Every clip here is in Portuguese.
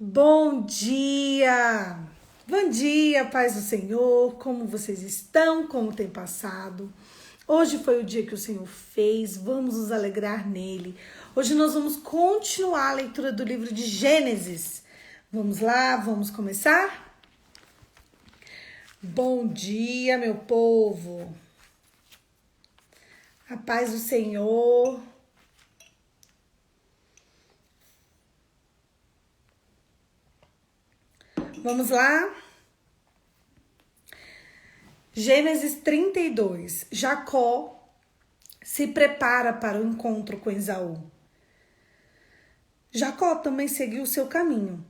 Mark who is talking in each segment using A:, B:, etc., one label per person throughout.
A: Bom dia! Bom dia, paz do Senhor! Como vocês estão? Como tem passado? Hoje foi o dia que o Senhor fez, vamos nos alegrar nele. Hoje nós vamos continuar a leitura do livro de Gênesis. Vamos lá, vamos começar? Bom dia, meu povo! A paz do Senhor. Vamos lá? Gênesis 32. Jacó se prepara para o encontro com Esaú. Jacó também seguiu seu caminho,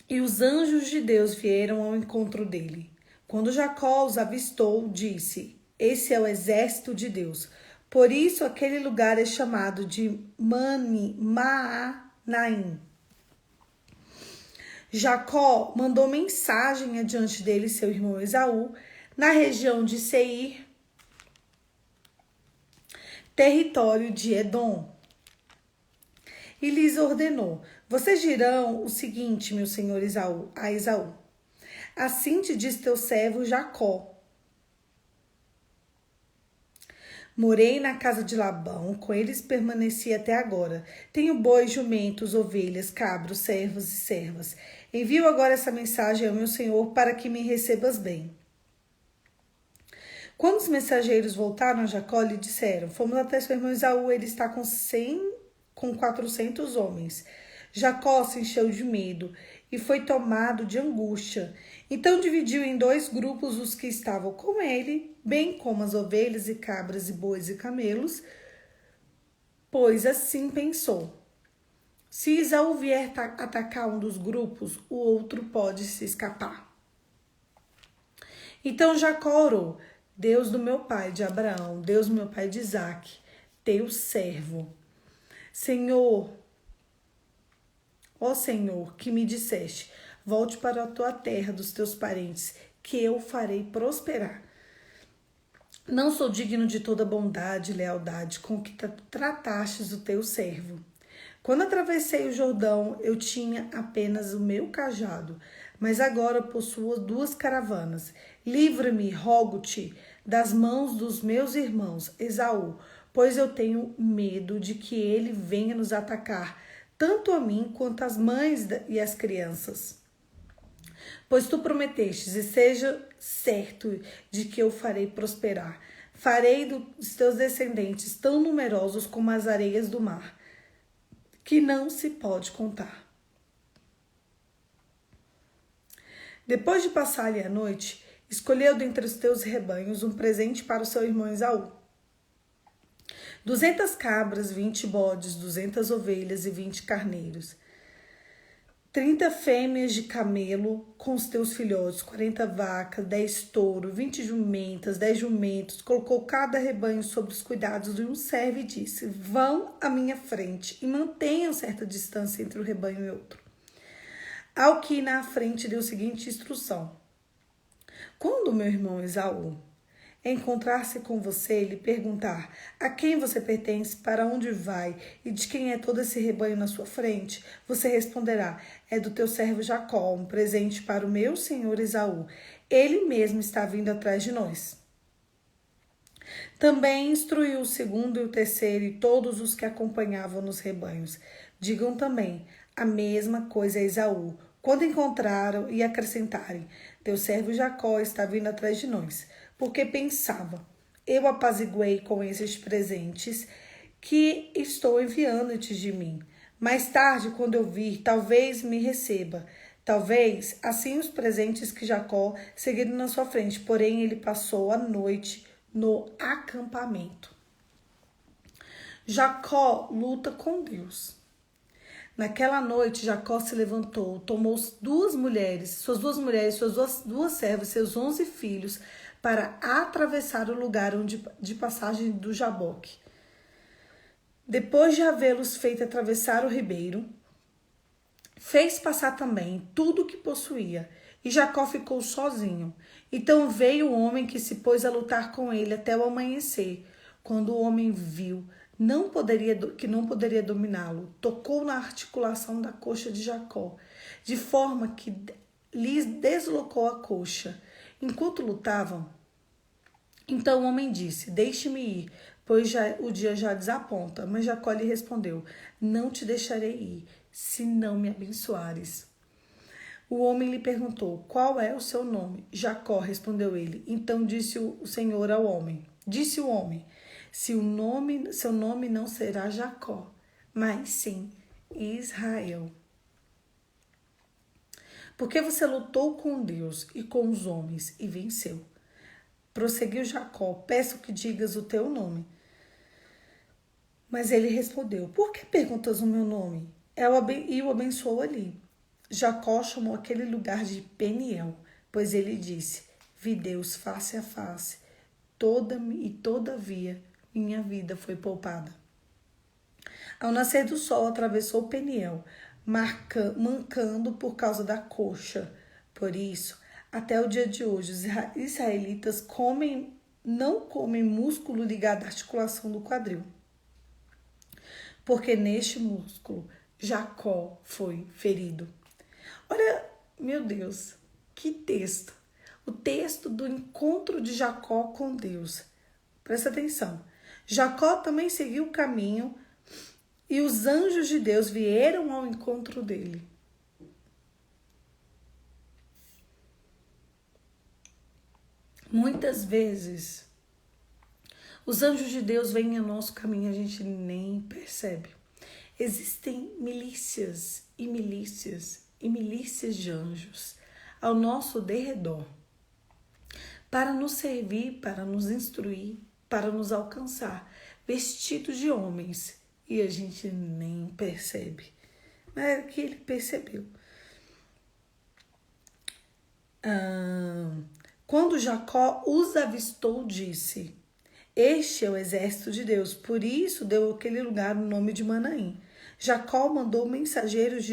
A: e os anjos de Deus vieram ao encontro dele. Quando Jacó os avistou, disse: Esse é o exército de Deus. Por isso aquele lugar é chamado de Maanaim. Jacó mandou mensagem adiante dele, seu irmão Esaú, na região de Seir, território de Edom. E lhes ordenou: Vocês dirão o seguinte, meu senhor Esaú, a Esaú: Assim te diz teu servo Jacó. Morei na casa de Labão, com eles permaneci até agora. Tenho bois, jumentos, ovelhas, cabros, servos e servas. Envio agora essa mensagem ao meu senhor para que me recebas bem. Quando os mensageiros voltaram a Jacó, lhe disseram: Fomos até seu irmão Esaú, ele está com 400 homens. Jacó se encheu de medo e foi tomado de angústia. Então dividiu em 2 grupos os que estavam com ele, bem como as ovelhas e cabras e bois e camelos, pois assim pensou: se Esaú vier atacar um dos grupos, o outro pode se escapar. Então Jacó orou: Deus do meu pai de Abraão, Deus do meu pai de Isaque, teu servo. Senhor, ó Senhor, que me disseste: volte para a tua terra dos teus parentes, que eu farei prosperar. Não sou digno de toda bondade e lealdade com que tratastes o teu servo. Quando atravessei o Jordão, eu tinha apenas o meu cajado, mas agora possuo 2 caravanas. Livra-me, rogo-te, das mãos dos meus irmãos, Esaú, pois eu tenho medo de que ele venha nos atacar, tanto a mim quanto as mães e as crianças. Pois tu prometestes, e seja certo de que eu farei prosperar. Farei dos teus descendentes tão numerosos como as areias do mar, que não se pode contar. Depois de passar-lhe a noite, escolheu dentre os teus rebanhos um presente para o seu irmão Esaú: 200 cabras, 20 bodes, 200 ovelhas e 20 carneiros, 30 fêmeas de camelo com os teus filhotes, 40 vacas, 10 touros, 20 jumentas, 10 jumentos. Colocou cada rebanho sob os cuidados de um servo e disse: Vão à minha frente e mantenham certa distância entre um rebanho e outro. Ao que na frente deu a seguinte instrução: Quando o meu irmão Esaú encontrar-se com você e lhe perguntar a quem você pertence, para onde vai e de quem é todo esse rebanho na sua frente, você responderá: é do teu servo Jacó, um presente para o meu senhor Esaú. Ele mesmo está vindo atrás de nós. Também instruiu o segundo e o terceiro e todos os que acompanhavam nos rebanhos. Digam também a mesma coisa a Esaú, quando encontraram, e acrescentarem: teu servo Jacó está vindo atrás de nós. Porque pensava: eu apaziguei com esses presentes que estou enviando-te de mim. Mais tarde, quando eu vir, talvez me receba. Talvez assim os presentes que Jacó seguiram na sua frente. Porém, ele passou a noite no acampamento. Jacó luta com Deus. Naquela noite, Jacó se levantou, tomou suas duas mulheres, suas duas servas, seus 11 filhos, para atravessar o lugar de passagem do Jaboque. Depois de havê-los feito atravessar o ribeiro, fez passar também tudo o que possuía, e Jacó ficou sozinho. Então veio o homem que se pôs a lutar com ele até o amanhecer. Quando o homem viu, que não poderia dominá-lo, tocou na articulação da coxa de Jacó, de forma que lhes deslocou a coxa. Enquanto lutavam, então o homem disse: deixe-me ir, pois o dia já desaponta. Mas Jacó lhe respondeu: não te deixarei ir, se não me abençoares. O homem lhe perguntou: qual é o seu nome? Jacó, respondeu ele. Então disse o Senhor ao homem: disse o homem: seu nome não será Jacó, mas sim Israel. Porque você lutou com Deus e com os homens e venceu. Prosseguiu Jacó: peço que digas o teu nome. Mas ele respondeu: por que perguntas o meu nome? E o abençoou ali. Jacó chamou aquele lugar de Peniel, pois ele disse: vi Deus face a face, todavia minha vida foi poupada. Ao nascer do sol, atravessou Peniel, mancando por causa da coxa. Por isso, até o dia de hoje, os israelitas não comem músculo ligado à articulação do quadril, porque neste músculo Jacó foi ferido. Olha, meu Deus, que texto! O texto do encontro de Jacó com Deus. Presta atenção. Jacó também seguiu o caminho e os anjos de Deus vieram ao encontro dele. Muitas vezes, os anjos de Deus vêm ao nosso caminho e a gente nem percebe. Existem milícias e milícias e milícias de anjos ao nosso derredor para nos servir, para nos instruir, para nos alcançar, vestidos de homens, e a gente nem percebe. Mas é que ele percebeu. Quando Jacó os avistou, disse: este é o exército de Deus. Por isso deu aquele lugar o nome de Manaim. Jacó mandou mensageiros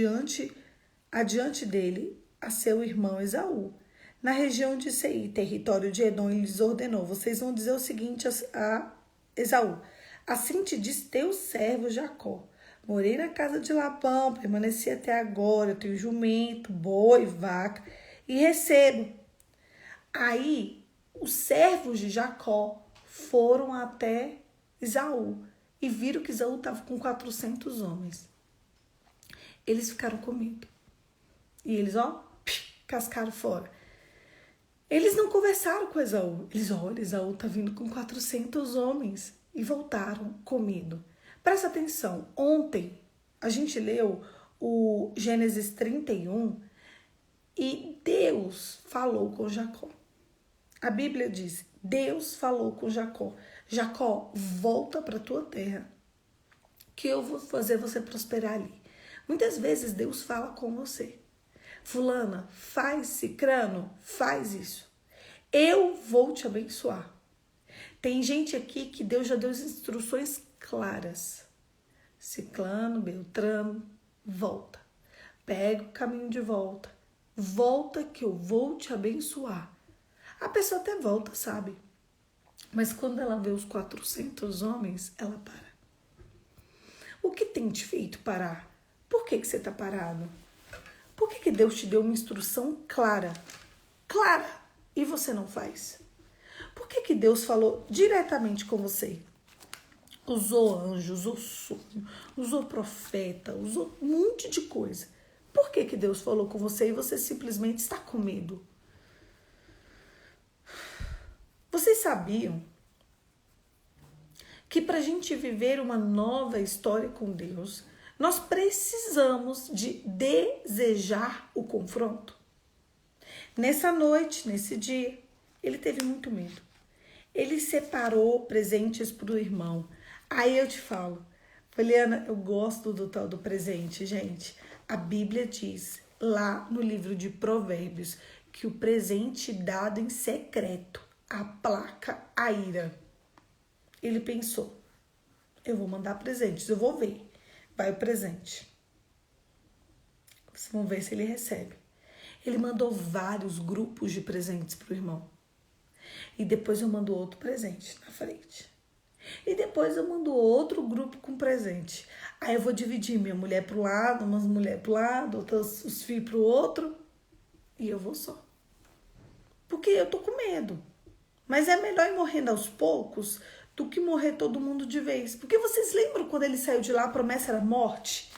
A: adiante dele a seu irmão Esaú. Na região de Seir, território de Edom, ele lhes ordenou: vocês vão dizer o seguinte a Esaú: assim te diz teu servo Jacó: morei na casa de Labão, permaneci até agora, eu tenho jumento, boi, vaca e recebo. Aí os servos de Jacó foram até Esaú e viram que Esaú estava com 400 homens. Eles ficaram com medo. E eles, cascaram fora. Eles não conversaram com Esaú. Eles, olha, Esaú está vindo com 400 homens. E voltaram com medo. Presta atenção. Ontem a gente leu o Gênesis 31 e Deus falou com Jacó. A Bíblia diz: Deus falou com Jacó: Jacó, volta para a tua terra, que eu vou fazer você prosperar ali. Muitas vezes Deus fala com você: fulana, faz, cicrano, faz isso. Eu vou te abençoar. Tem gente aqui que Deus já deu as instruções claras. Ciclano, beltrano, volta. Pega o caminho de volta. Volta que eu vou te abençoar. A pessoa até volta, sabe? Mas quando ela vê os 400 homens, ela para. O que tem te feito parar? Por que você está parado? Por que Deus te deu uma instrução clara? Clara! E você não faz? Por que Deus falou diretamente com você? Usou anjo, usou sonho, usou profeta, usou um monte de coisa. Por que Deus falou com você e você simplesmente está com medo? Vocês sabiam que para a gente viver uma nova história com Deus, nós precisamos de desejar o confronto? Nessa noite, nesse dia, ele teve muito medo. Ele separou presentes para o irmão. Aí eu te falo, Poliana, eu gosto do tal do presente, gente. A Bíblia diz lá no livro de Provérbios que o presente dado em secreto aplaca a ira. Ele pensou: eu vou mandar presentes, eu vou ver. Vai o presente. Vocês vão ver se ele recebe. Ele mandou vários grupos de presentes para o irmão. E depois eu mando outro presente na frente. E depois eu mando outro grupo com presente. Aí eu vou dividir minha mulher pro lado, umas mulheres pro lado, outras, os filhos pro outro. E eu vou só. Porque eu tô com medo. Mas é melhor ir morrendo aos poucos do que morrer todo mundo de vez. Porque vocês lembram quando ele saiu de lá, a promessa era morte?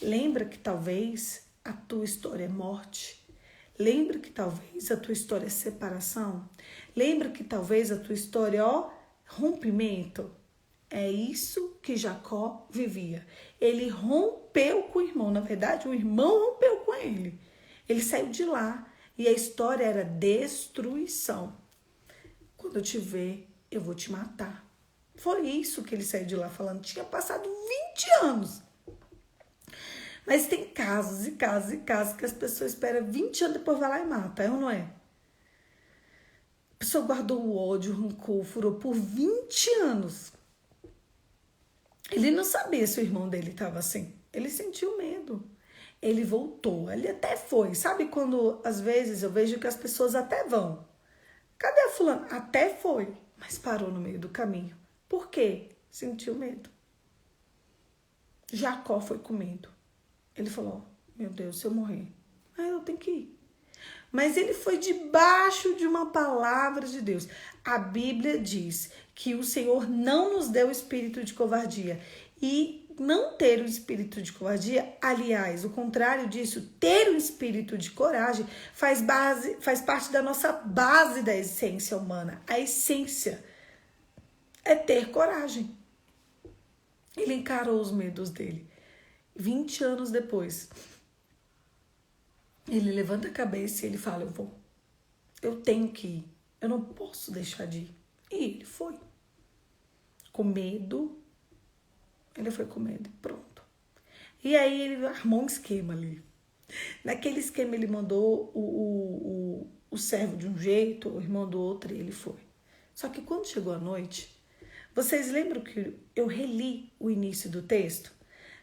A: Lembra que talvez a tua história é morte? Lembra que talvez a tua história é separação? Lembra que talvez a tua história é rompimento? É isso que Jacó vivia. Ele rompeu com o irmão. Na verdade, o irmão rompeu com ele. Ele saiu de lá e a história era destruição. Quando eu te ver, eu vou te matar. Foi isso que ele saiu de lá falando. Tinha passado 20 anos. Mas tem casos e casos e casos que as pessoas esperam 20 anos, depois vai lá e mata, é ou não é? A pessoa guardou o ódio, o rancor, furou por 20 anos. Ele não sabia se o irmão dele estava assim. Ele sentiu medo. Ele voltou, ele até foi. Sabe quando, às vezes, eu vejo que as pessoas até vão. Cadê a fulana? Até foi, mas parou no meio do caminho. Por quê? Sentiu medo. Jacó foi com medo. Ele falou, meu Deus, se eu morrer, aí eu tenho que ir. Mas ele foi debaixo de uma palavra de Deus. A Bíblia diz que o Senhor não nos deu o espírito de covardia. E não ter o espírito de covardia, aliás, o contrário disso, ter o espírito de coragem faz parte da nossa base da essência humana. A essência é ter coragem. Ele encarou os medos dele. 20 anos depois, ele levanta a cabeça e ele fala, eu vou. Eu tenho que ir. Eu não posso deixar de ir. E ele foi. Com medo. Ele foi com medo. Pronto. E aí ele armou um esquema ali. Naquele esquema ele mandou o servo de um jeito, o irmão do outro, e ele foi. Só que quando chegou a noite, vocês lembram que eu reli o início do texto?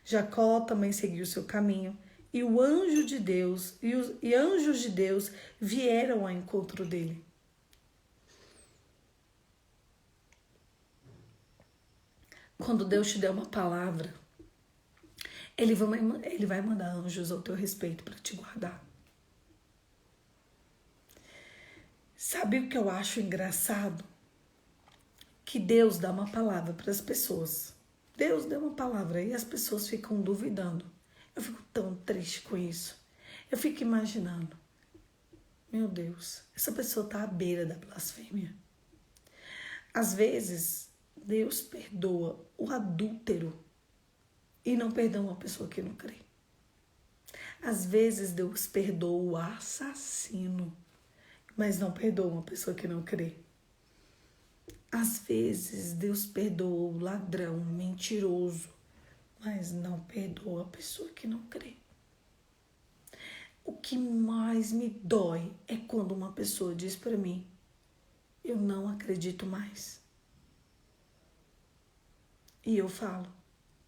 A: Jacó também seguiu seu caminho, e o anjo de Deus, e anjos de Deus vieram ao encontro dele. Quando Deus te der uma palavra, Ele vai mandar anjos ao teu respeito para te guardar. Sabe o que eu acho engraçado? Que Deus dá uma palavra para as pessoas. Deus deu uma palavra e as pessoas ficam duvidando. Eu fico tão triste com isso. Eu fico imaginando. Meu Deus, essa pessoa está à beira da blasfêmia. Às vezes, Deus perdoa o adúltero e não perdoa uma pessoa que não crê. Às vezes, Deus perdoa o assassino, mas não perdoa uma pessoa que não crê. Às vezes, Deus perdoa o ladrão, o mentiroso, mas não perdoa a pessoa que não crê. O que mais me dói é quando uma pessoa diz para mim, eu não acredito mais. E eu falo,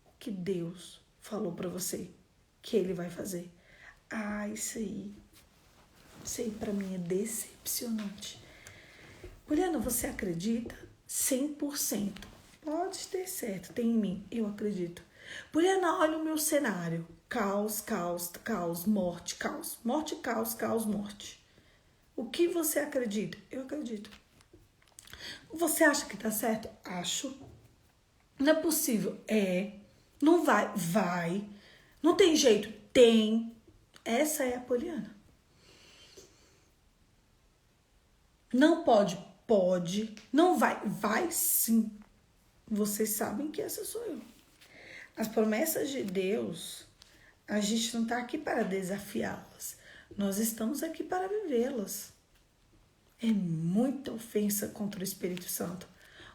A: o que Deus falou para você que Ele vai fazer? Isso aí para mim é decepcionante. Juliana, você acredita? 100%. Pode ter certo, tem em mim, eu acredito. Juliana, olha o meu cenário. Caos, caos, caos, morte, caos. Morte, caos, caos, morte. O que você acredita? Eu acredito. Você acha que tá certo? Acho. Não é possível? É. Não vai? Vai. Não tem jeito? Tem. Essa é a Poliana. Não pode? Pode. Não vai? Vai sim. Vocês sabem que essa sou eu. As promessas de Deus, a gente não está aqui para desafiá-las. Nós estamos aqui para vivê-las. É muita ofensa contra o Espírito Santo.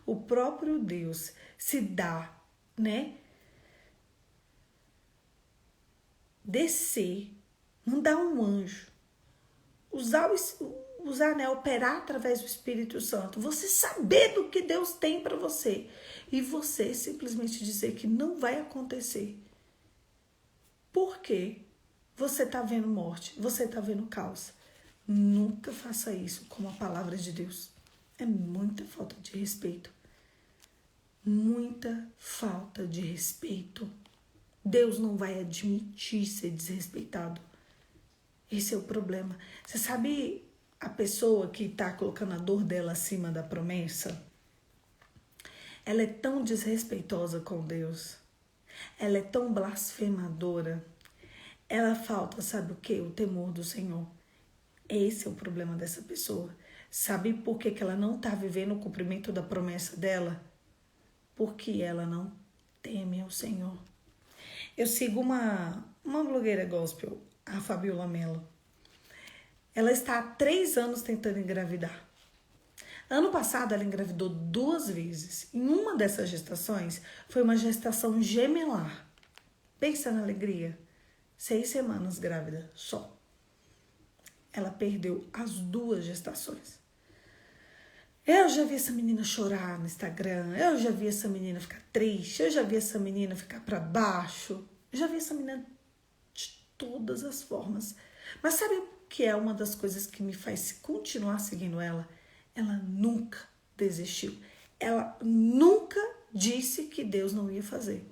A: O próprio Deus se dá, né? Descer, mandar um anjo, usar, né, operar através do Espírito Santo, você saber do que Deus tem para você e você simplesmente dizer que não vai acontecer. Por quê? Você está vendo morte, você está vendo caos. Nunca faça isso com a palavra de Deus. É muita falta de respeito. Muita falta de respeito. Deus não vai admitir ser desrespeitado. Esse é o problema. Você sabe a pessoa que está colocando a dor dela acima da promessa? Ela é tão desrespeitosa com Deus. Ela é tão blasfemadora. Ela falta, sabe o quê? O temor do Senhor. Esse é o problema dessa pessoa. Sabe por que ela não está vivendo o cumprimento da promessa dela? Porque ela não teme ao Senhor. Eu sigo uma blogueira gospel, a Fabiola Mello. Ela está há 3 anos tentando engravidar. Ano passado ela engravidou 2 vezes. Em uma dessas gestações foi uma gestação gemelar. Pensa na alegria. 6 semanas grávida só. Ela perdeu as 2 gestações. Eu já vi essa menina chorar no Instagram. Eu já vi essa menina ficar triste. Eu já vi essa menina ficar para baixo. Eu já vi essa menina de todas as formas. Mas sabe o que é uma das coisas que me faz continuar seguindo ela? Ela nunca desistiu. Ela nunca disse que Deus não ia fazer.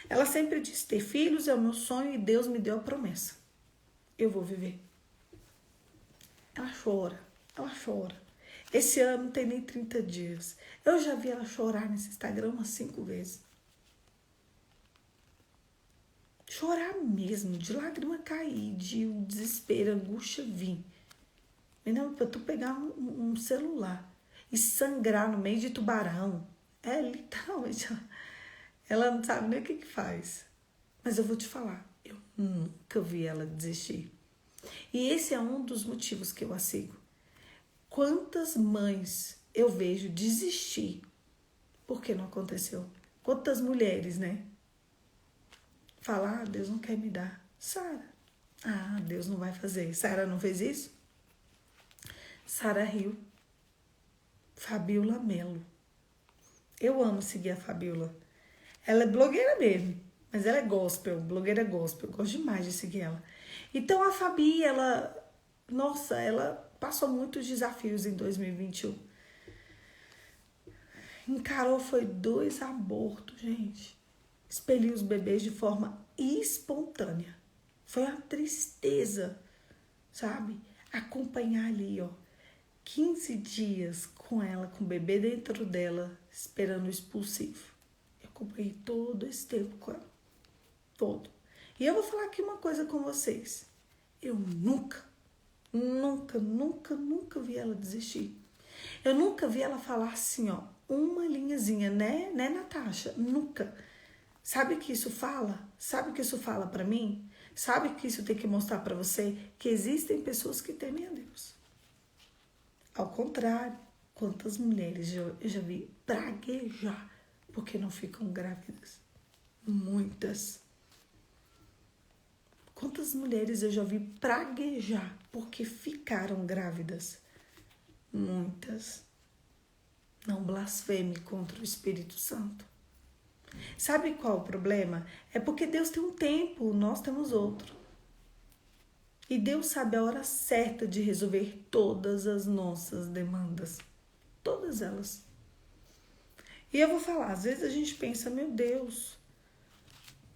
A: Ela sempre disse: ter filhos é o meu sonho e Deus me deu a promessa. Eu vou viver. Ela chora. Ela chora. Esse ano não tem nem 30 dias. Eu já vi ela chorar nesse Instagram umas 5 vezes. Chorar mesmo, de lágrima cair, de desespero, angústia vir. Não, pra tu pegar um celular e sangrar no meio de tubarão. É, literalmente. Ela não sabe nem o que faz. Mas eu vou te falar, eu nunca vi ela desistir. E esse é um dos motivos que eu a sigo. Quantas mães eu vejo desistir porque não aconteceu? Quantas mulheres, né? Falar, Deus não quer me dar. Sara. Deus não vai fazer. Sara não fez isso? Sara riu. Fabiola Mello. Eu amo seguir a Fabiola. Ela é blogueira mesmo, mas ela é gospel, blogueira gospel. Eu gosto demais de seguir ela. Então a Fabi, ela passou muitos desafios em 2021. Encarou, foi 2 abortos, gente. Expeliu os bebês de forma espontânea. Foi uma tristeza, sabe? Acompanhar ali, 15 dias com ela, com o bebê dentro dela, esperando o expulsivo. Eu acompanhei todo esse tempo com ela. Todo. E eu vou falar aqui uma coisa com vocês. Eu nunca vi ela desistir. Eu nunca vi ela falar assim, uma linhazinha, né, Natasha? Nunca. Sabe o que isso fala? Sabe o que isso fala pra mim? Sabe o que isso tem que mostrar pra você? Que existem pessoas que temem a Deus. Ao contrário, quantas mulheres eu já vi praguejar porque não ficam grávidas? Muitas. Quantas mulheres eu já vi praguejar porque ficaram grávidas? Muitas. Não blasfeme contra o Espírito Santo. Sabe qual o problema? É porque Deus tem um tempo, nós temos outro. E Deus sabe a hora certa de resolver todas as nossas demandas. Todas elas. E eu vou falar, às vezes a gente pensa, meu Deus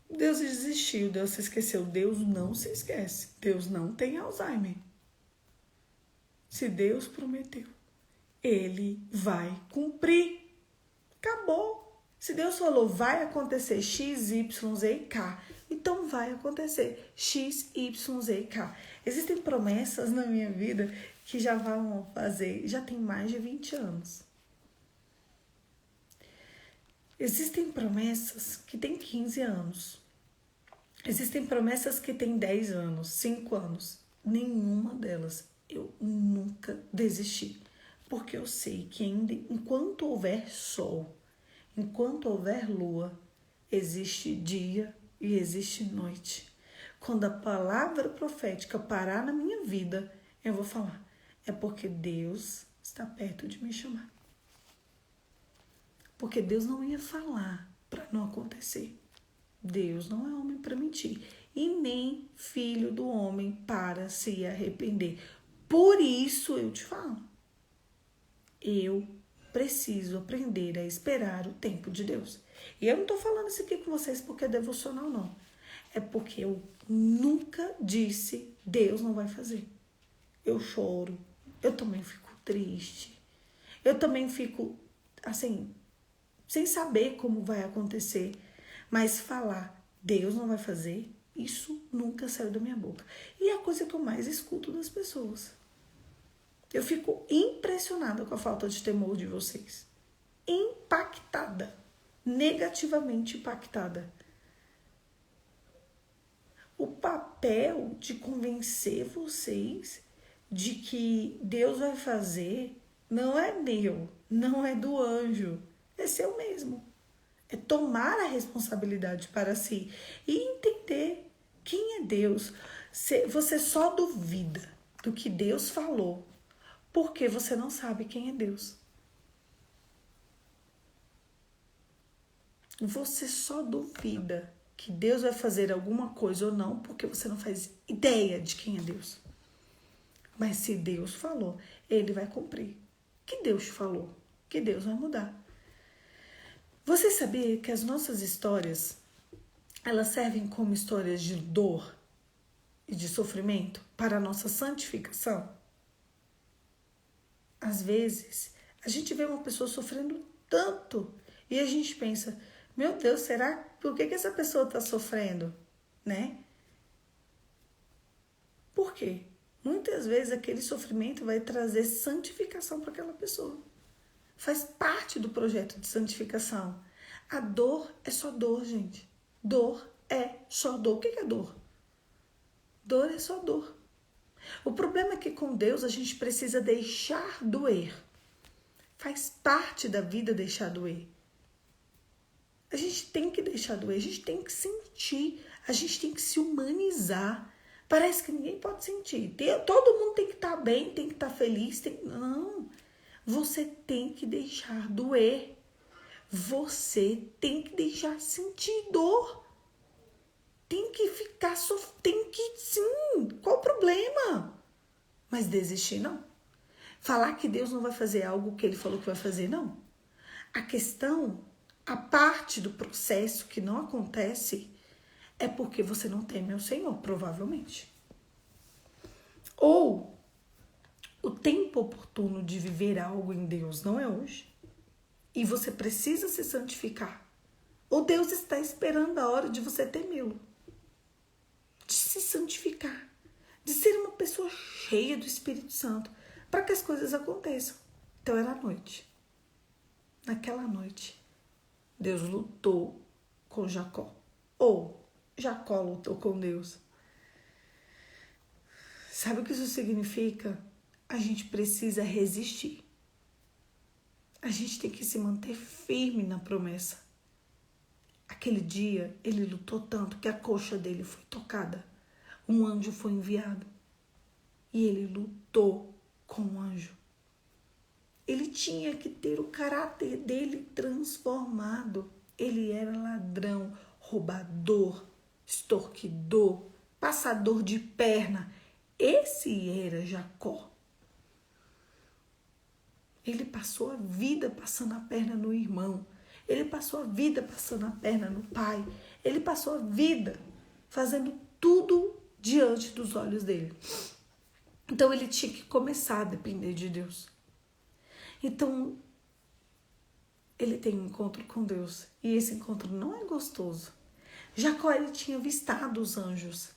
A: desistiu, Deus se esqueceu. Deus não se esquece. Deus não tem Alzheimer. Se Deus prometeu, Ele vai cumprir. Acabou. Se Deus falou, vai acontecer X, Y, Z e K, então vai acontecer X, Y, Z e K. Existem promessas na minha vida que já vão fazer, já tem mais de 20 anos. Existem promessas que têm 15 anos. Existem promessas que têm 10 anos, 5 anos. Nenhuma delas eu nunca desisti. Porque eu sei que ainda, enquanto houver sol, enquanto houver lua, existe dia e existe noite. Quando a palavra profética parar na minha vida, eu vou falar, é porque Deus está perto de me chamar. Porque Deus não ia falar para não acontecer. Deus não é homem para mentir. E nem filho do homem para se arrepender. Por isso eu te falo. Eu preciso aprender a esperar o tempo de Deus. E eu não estou falando isso aqui com vocês porque é devocional, não. É porque eu nunca disse Deus não vai fazer. Eu choro, eu também fico triste, eu também fico, assim, sem saber como vai acontecer. Mas falar Deus não vai fazer, isso nunca saiu da minha boca. E é a coisa que eu mais escuto das pessoas. Eu fico impressionada com a falta de temor de vocês. Impactada. Negativamente impactada. O papel de convencer vocês de que Deus vai fazer não é meu, não é do anjo, é seu mesmo. É tomar a responsabilidade para si e entender quem é Deus. Você só duvida do que Deus falou porque você não sabe quem é Deus. Você só duvida que Deus vai fazer alguma coisa ou não porque você não faz ideia de quem é Deus. Mas se Deus falou, Ele vai cumprir. Que Deus falou, que Deus vai mudar. Você sabia que as nossas histórias, elas servem como histórias de dor e de sofrimento para a nossa santificação? Às vezes, a gente vê uma pessoa sofrendo tanto e a gente pensa, meu Deus, será? Por que essa pessoa está sofrendo? Né? Por quê? Muitas vezes aquele sofrimento vai trazer santificação para aquela pessoa. Faz parte do projeto de santificação. A dor é só dor, gente. Dor é só dor. O que é dor? Dor é só dor. O problema é que com Deus a gente precisa deixar doer. Faz parte da vida deixar doer. A gente tem que deixar doer, a gente tem que sentir, a gente tem que se humanizar. Parece que ninguém pode sentir. Todo mundo tem que estar bem, tem que estar feliz. Não, você tem que deixar doer. Você tem que deixar sentir dor. Tem que ficar tem que sim. Qual o problema? Mas desistir não. Falar que Deus não vai fazer algo que Ele falou que vai fazer, não. A questão, a parte do processo que não acontece é porque você não teme ao Senhor, provavelmente. Ou o tempo oportuno de viver algo em Deus não é hoje. E você precisa se santificar. Ou Deus está esperando a hora de você temê-lo. De se santificar. De ser uma pessoa cheia do Espírito Santo. Para que as coisas aconteçam. Então era a noite. Naquela noite, Deus lutou com Jacó. Ou Jacó lutou com Deus. Sabe o que isso significa? A gente precisa resistir. A gente tem que se manter firme na promessa. Aquele dia, ele lutou tanto que a coxa dele foi tocada. Um anjo foi enviado. E ele lutou com o anjo. Ele tinha que ter o caráter dele transformado. Ele era ladrão, roubador, extorquidor, passador de perna. Esse era Jacó. Ele passou a vida passando a perna no irmão. Ele passou a vida passando a perna no pai. Ele passou a vida fazendo tudo diante dos olhos dele. Então ele tinha que começar a depender de Deus. Então ele tem um encontro com Deus. E esse encontro não é gostoso. Jacó, ele tinha avistado os anjos.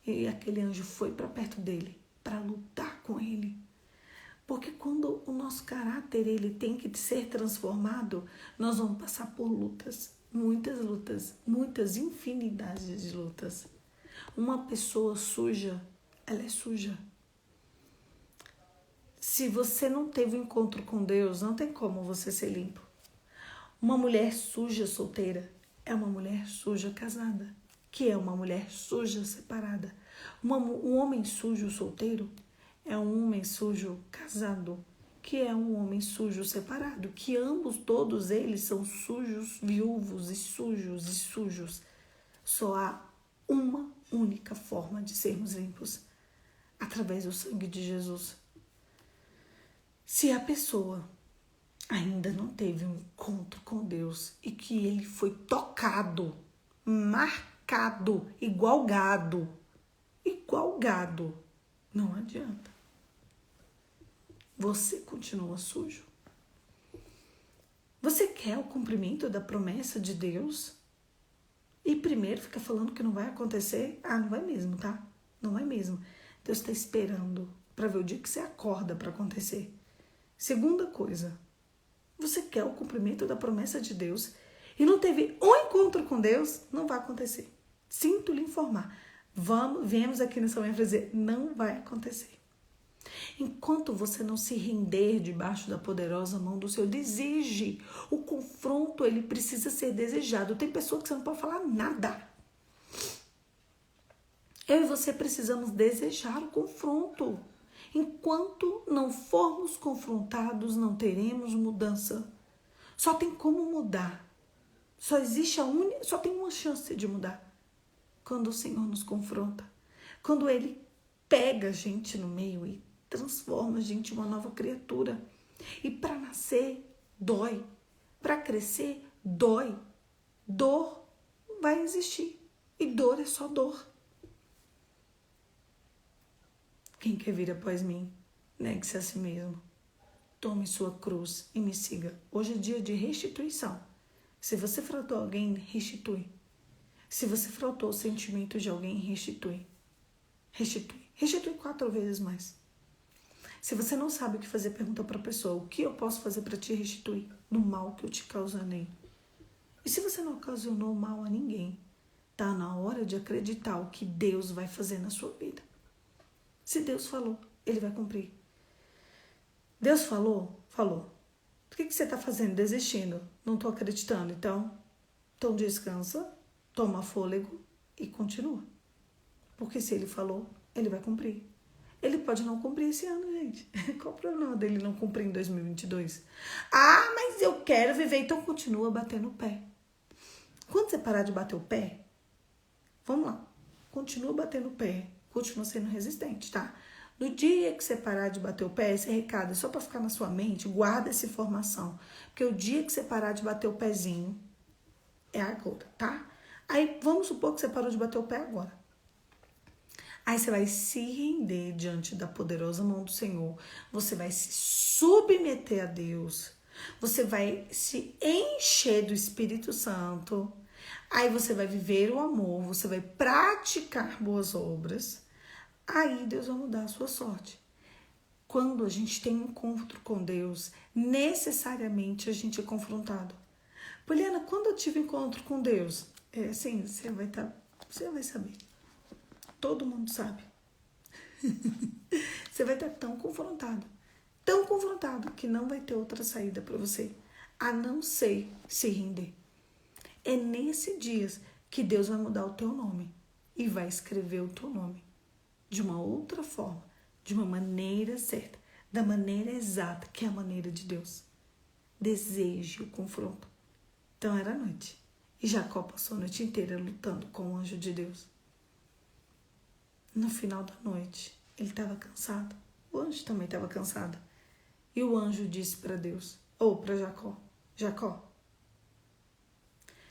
A: E aquele anjo foi para perto dele para lutar com ele. Porque quando o nosso caráter ele tem que ser transformado, nós vamos passar por lutas, muitas infinidades de lutas. Uma pessoa suja, ela é suja. Se você não teve um encontro com Deus, não tem como você ser limpo. Uma mulher suja solteira é uma mulher suja casada, que é uma mulher suja separada. Um homem sujo solteiro é um homem sujo casado, que é um homem sujo separado, que ambos, todos eles são sujos, viúvos e sujos. Só há uma única forma de sermos limpos, através do sangue de Jesus. Se a pessoa, ainda não teve um encontro com Deus e que ele foi tocado, marcado, igual gado, não adianta. Você continua sujo. Você quer o cumprimento da promessa de Deus? E primeiro fica falando que não vai acontecer? Ah, não vai mesmo, tá? Não vai mesmo. Deus está esperando para ver o dia que você acorda para acontecer. Segunda coisa, você quer o cumprimento da promessa de Deus e não teve um encontro com Deus? Não vai acontecer. Sinto lhe informar. Viemos aqui nessa manhã para dizer, não vai acontecer. Enquanto você não se render debaixo da poderosa mão do Senhor, deseje. O confronto, ele precisa ser desejado. Tem pessoa que você não pode falar nada. Eu e você precisamos desejar o confronto. Enquanto não formos confrontados, não teremos mudança. Só tem como mudar. Só tem uma chance de mudar. Quando o Senhor nos confronta. Quando Ele pega a gente no meio e transforma a gente em uma nova criatura. E para nascer, dói. Para crescer, dói. Dor vai existir. E dor é só dor. Quem quer vir após mim, negue-se a si mesmo. Tome sua cruz e me siga. Hoje é dia de restituição. Se você fraudou alguém, restitui. Se você fraudou o sentimento de alguém, restitui. Restitui. Restitui 4 vezes mais. Se você não sabe o que fazer, pergunta para a pessoa, o que eu posso fazer para te restituir do mal que eu te causei? E se você não ocasionou mal a ninguém, tá na hora de acreditar o que Deus vai fazer na sua vida. Se Deus falou, Ele vai cumprir. Deus falou? Falou. O que você está fazendo? Desistindo. Não estou acreditando. Então descansa, toma fôlego e continua. Porque se Ele falou, Ele vai cumprir. Ele pode não cumprir esse ano, gente. Qual o problema dele não cumprir em 2022? Ah, mas eu quero viver. Então continua batendo o pé. Quando você parar de bater o pé, vamos lá. Continua batendo o pé. Continua sendo resistente, tá? No dia que você parar de bater o pé, esse recado é só para ficar na sua mente, guarda essa informação. Porque o dia que você parar de bater o pezinho, é agora, tá? Aí, vamos supor que você parou de bater o pé agora. Aí você vai se render diante da poderosa mão do Senhor. Você vai se submeter a Deus. Você vai se encher do Espírito Santo. Aí você vai viver o amor. Você vai praticar boas obras. Aí Deus vai mudar a sua sorte. Quando a gente tem um encontro com Deus, necessariamente a gente é confrontado. Poliana, quando eu tive encontro com Deus? É assim, você vai saber. Todo mundo sabe. Você vai estar tão confrontado que não vai ter outra saída para você, a não ser se render. É nesse dia que Deus vai mudar o teu nome e vai escrever o teu nome de uma outra forma, de uma maneira certa, da maneira exata, que é a maneira de Deus. Deseje o confronto. Então era noite. E Jacó passou a noite inteira lutando com o anjo de Deus. No final da noite, ele estava cansado. O anjo também estava cansado. E o anjo disse para Deus, ou para Jacó, Jacó,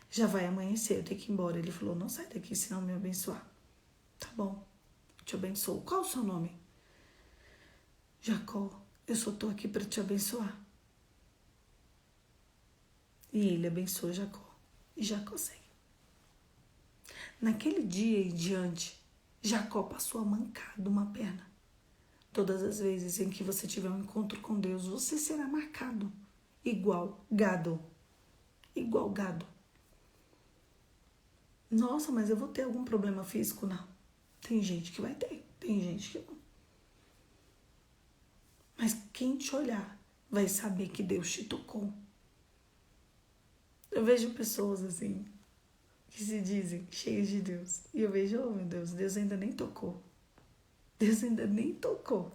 A: já vai amanhecer, eu tenho que ir embora. Ele falou, não sai daqui, senão me abençoar. Tá bom, te abençoo. Qual o seu nome? Jacó, eu só estou aqui para te abençoar. E ele abençoou Jacó. E Jacó segue. Naquele dia em diante, Jacó passou a mancar de uma perna. Todas as vezes em que você tiver um encontro com Deus, você será marcado. Igual gado. Igual gado. Nossa, mas eu vou ter algum problema físico? Não. Tem gente que vai ter. Tem gente que não. Mas quem te olhar vai saber que Deus te tocou. Eu vejo pessoas assim, que se dizem cheias de Deus. E eu vejo, oh meu Deus, Deus ainda nem tocou. Deus ainda nem tocou.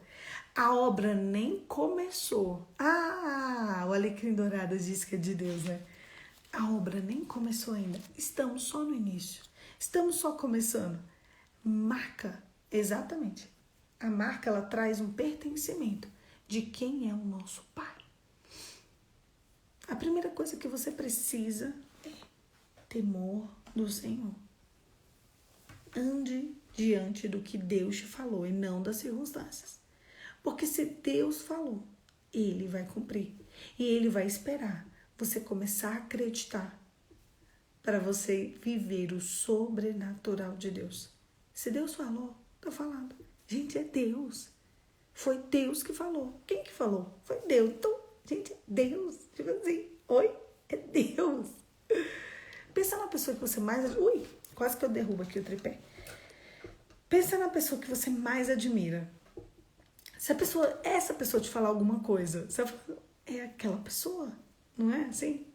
A: A obra nem começou. Ah, o Alecrim Dourado diz que é de Deus, né? A obra nem começou ainda. Estamos só no início. Estamos só começando. Marca, exatamente. A marca, ela traz um pertencimento de quem é o nosso Pai. A primeira coisa que você precisa é temor do Senhor. Ande diante do que Deus te falou e não das circunstâncias. Porque se Deus falou, Ele vai cumprir. E Ele vai esperar você começar a acreditar para você viver o sobrenatural de Deus. Se Deus falou, tá falando. Gente, é Deus. Foi Deus que falou. Quem que falou? Foi Deus. Então, gente, é Deus. Tipo assim, oi? É Deus. Pensa na pessoa que você mais... Ui, quase que eu derrubo aqui o tripé. Pensa na pessoa que você mais admira. Se essa pessoa te falar alguma coisa, você vai falar, é aquela pessoa, não é assim?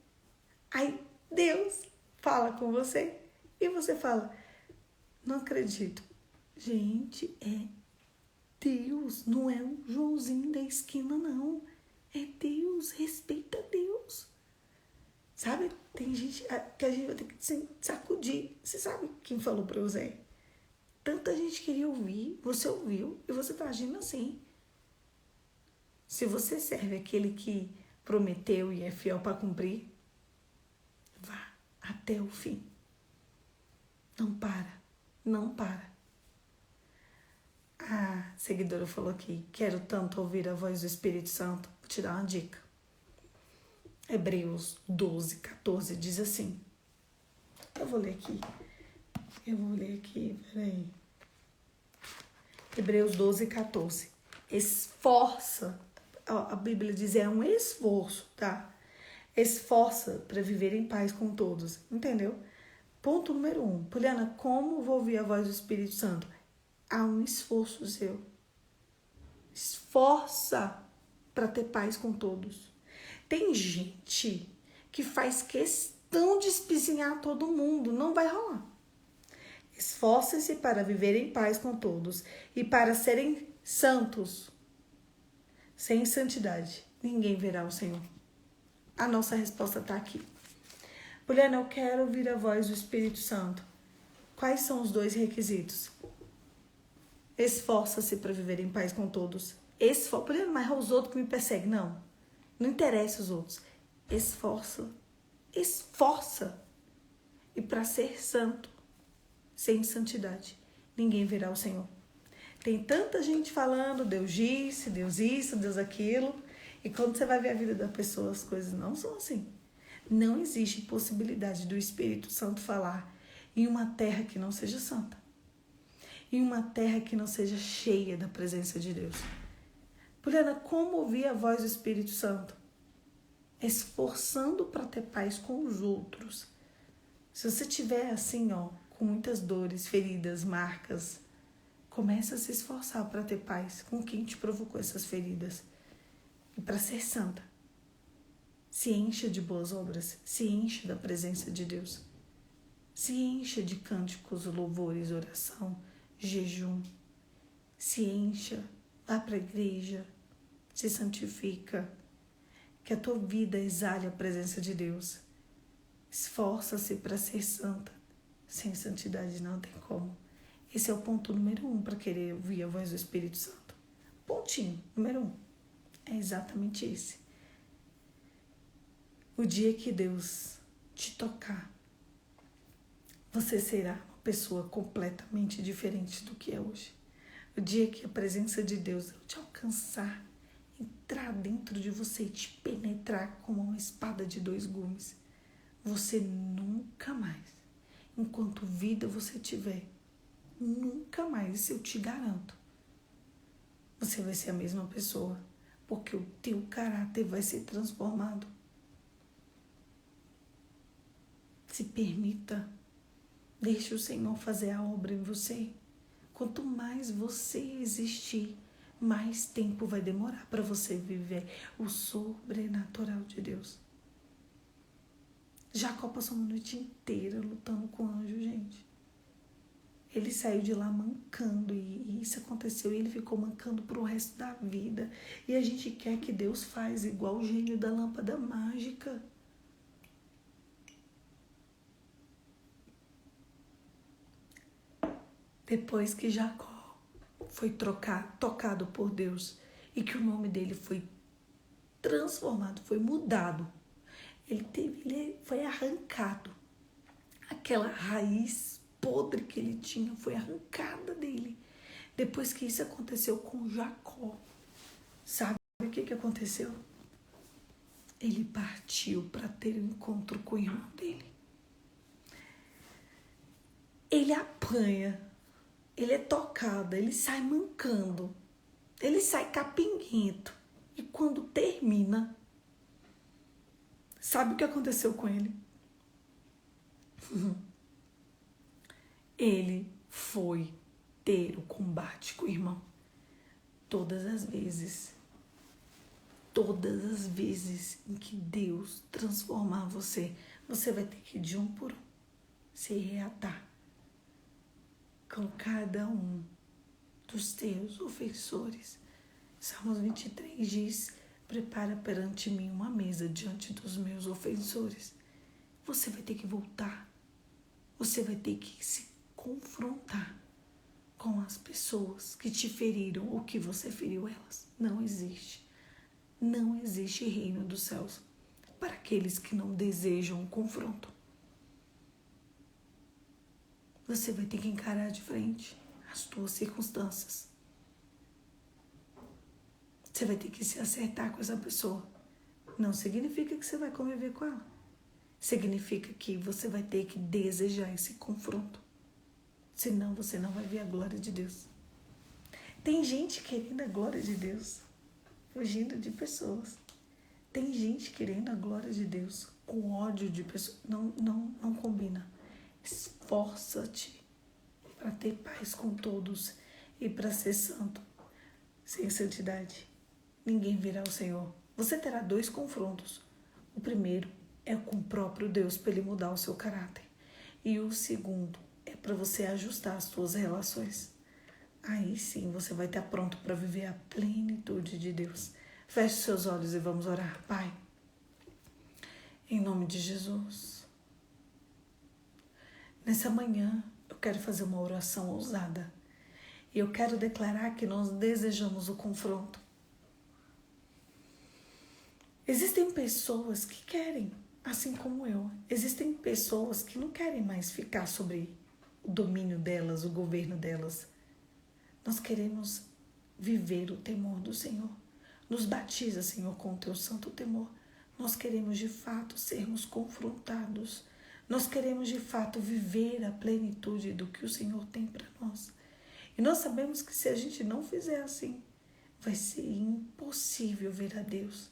A: Aí Deus fala com você e você fala, não acredito. Gente, é Deus, não é um Joãozinho da esquina, não. É Deus, respeita Deus. Sabe, tem gente que a gente vai ter que sacudir. Você sabe quem falou pra você? Tanta gente queria ouvir, você ouviu e você tá agindo assim. Se você serve aquele que prometeu e é fiel para cumprir, vá até o fim. Não para, não para. A seguidora falou aqui, quero tanto ouvir a voz do Espírito Santo. Vou te dar uma dica. Hebreus 12, 14 diz assim. Eu vou ler aqui, peraí. Hebreus 12, 14. Esforça. A Bíblia diz é um esforço, tá? Esforça para viver em paz com todos, entendeu? Ponto número 1. Poliana, como vou ouvir a voz do Espírito Santo? Há um esforço seu. Esforça para ter paz com todos. Tem gente que faz questão de espizinhar todo mundo, não vai rolar. Esforce-se para viver em paz com todos e para serem santos. Sem santidade, ninguém verá o Senhor. A nossa resposta está aqui. Poliana, eu quero ouvir a voz do Espírito Santo. Quais são os 2 requisitos? Esforça-se para viver em paz com todos. Poliana, mas é os outros que me perseguem. Não interessa os outros. Esforça. E para ser santo, sem santidade, ninguém verá o Senhor. Tem tanta gente falando, Deus disse, Deus isso, Deus aquilo. E quando você vai ver a vida da pessoa, as coisas não são assim. Não existe possibilidade do Espírito Santo falar em uma terra que não seja santa. Em uma terra que não seja cheia da presença de Deus. Poliana, como ouvir a voz do Espírito Santo? Esforçando para ter paz com os outros. Se você tiver assim, com muitas dores, feridas, marcas, começa a se esforçar para ter paz com quem te provocou essas feridas. E para ser santa. Se encha de boas obras, se encha da presença de Deus. Se encha de cânticos, louvores, oração, jejum. Se encha, vá para a igreja, se santifica. Que a tua vida exale a presença de Deus. Esforça-se para ser santa. Sem santidade não tem como. Esse é o ponto número 1 para querer ouvir a voz do Espírito Santo. Pontinho, número 1. É exatamente esse. O dia que Deus te tocar, você será uma pessoa completamente diferente do que é hoje. O dia que a presença de Deus te alcançar, entrar dentro de você e te penetrar como uma espada de 2 gumes, você nunca mais, enquanto vida você tiver, nunca mais, isso eu te garanto, você vai ser a mesma pessoa, porque o teu caráter vai ser transformado. Se permita, deixe o Senhor fazer a obra em você. Quanto mais você existir, mais tempo vai demorar para você viver o sobrenatural de Deus. Jacó passou uma noite inteira lutando com o anjo, gente. Ele saiu de lá mancando e isso aconteceu e ele ficou mancando pro resto da vida. E a gente quer que Deus faz igual o gênio da lâmpada mágica. Depois que Jacó foi tocado por Deus e que o nome dele foi transformado, foi mudado. Ele foi arrancado. Aquela raiz podre que ele tinha foi arrancada dele. Depois que isso aconteceu com Jacó, sabe o que aconteceu? Ele partiu para ter um encontro com o irmão dele. Ele apanha, ele é tocado, ele sai mancando, ele sai capinguento. E quando termina, sabe o que aconteceu com ele? Ele foi ter o combate com o irmão. Todas as vezes em que Deus transformar você, você vai ter que ir de um por um se reatar com cada um dos teus ofensores. Salmos 23 diz: prepara perante mim uma mesa diante dos meus ofensores. Você vai ter que voltar. Você vai ter que se confrontar com as pessoas que te feriram ou que você feriu elas. Não existe. Não existe reino dos céus para aqueles que não desejam um confronto. Você vai ter que encarar de frente as tuas circunstâncias. Você vai ter que se acertar com essa pessoa. Não significa que você vai conviver com ela. Significa que você vai ter que desejar esse confronto. Senão você não vai ver a glória de Deus. Tem gente querendo a glória de Deus, fugindo de pessoas. Tem gente querendo a glória de Deus, com ódio de pessoas. Não combina. Esforça-te para ter paz com todos e para ser santo. Sem santidade, ninguém verá o Senhor. Você terá 2 confrontos. O primeiro é com o próprio Deus, para Ele mudar o seu caráter. E o segundo é para você ajustar as suas relações. Aí sim você vai estar pronto para viver a plenitude de Deus. Feche seus olhos e vamos orar. Pai, em nome de Jesus, nessa manhã eu quero fazer uma oração ousada. E eu quero declarar que nós desejamos o confronto. Existem pessoas que querem, assim como eu. Existem pessoas que não querem mais ficar sobre o domínio delas, o governo delas. Nós queremos viver o temor do Senhor. Nos batiza, Senhor, com o teu santo temor. Nós queremos, de fato, sermos confrontados. Nós queremos, de fato, viver a plenitude do que o Senhor tem para nós. E nós sabemos que se a gente não fizer assim, vai ser impossível ver a Deus.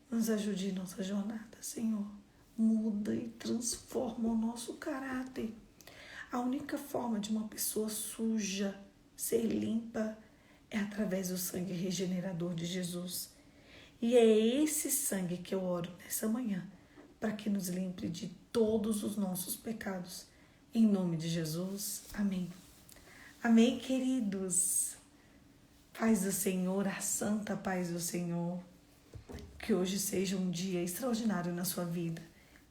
A: Nos ajude em nossa jornada, Senhor. Muda e transforma o nosso caráter. A única forma de uma pessoa suja ser limpa é através do sangue regenerador de Jesus. E é esse sangue que eu oro nessa manhã, para que nos limpe de todos os nossos pecados. Em nome de Jesus. Amém. Amém, queridos. Paz do Senhor, a santa paz do Senhor. Que hoje seja um dia extraordinário na sua vida.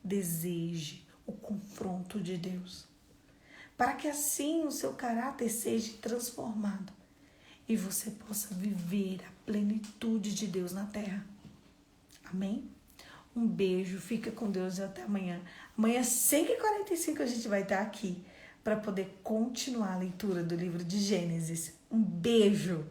A: Deseje o confronto de Deus, para que assim o seu caráter seja transformado e você possa viver a plenitude de Deus na terra. Amém? Um beijo, fica com Deus e até amanhã. Amanhã, 5h45, a gente vai estar aqui para poder continuar a leitura do livro de Gênesis. Um beijo!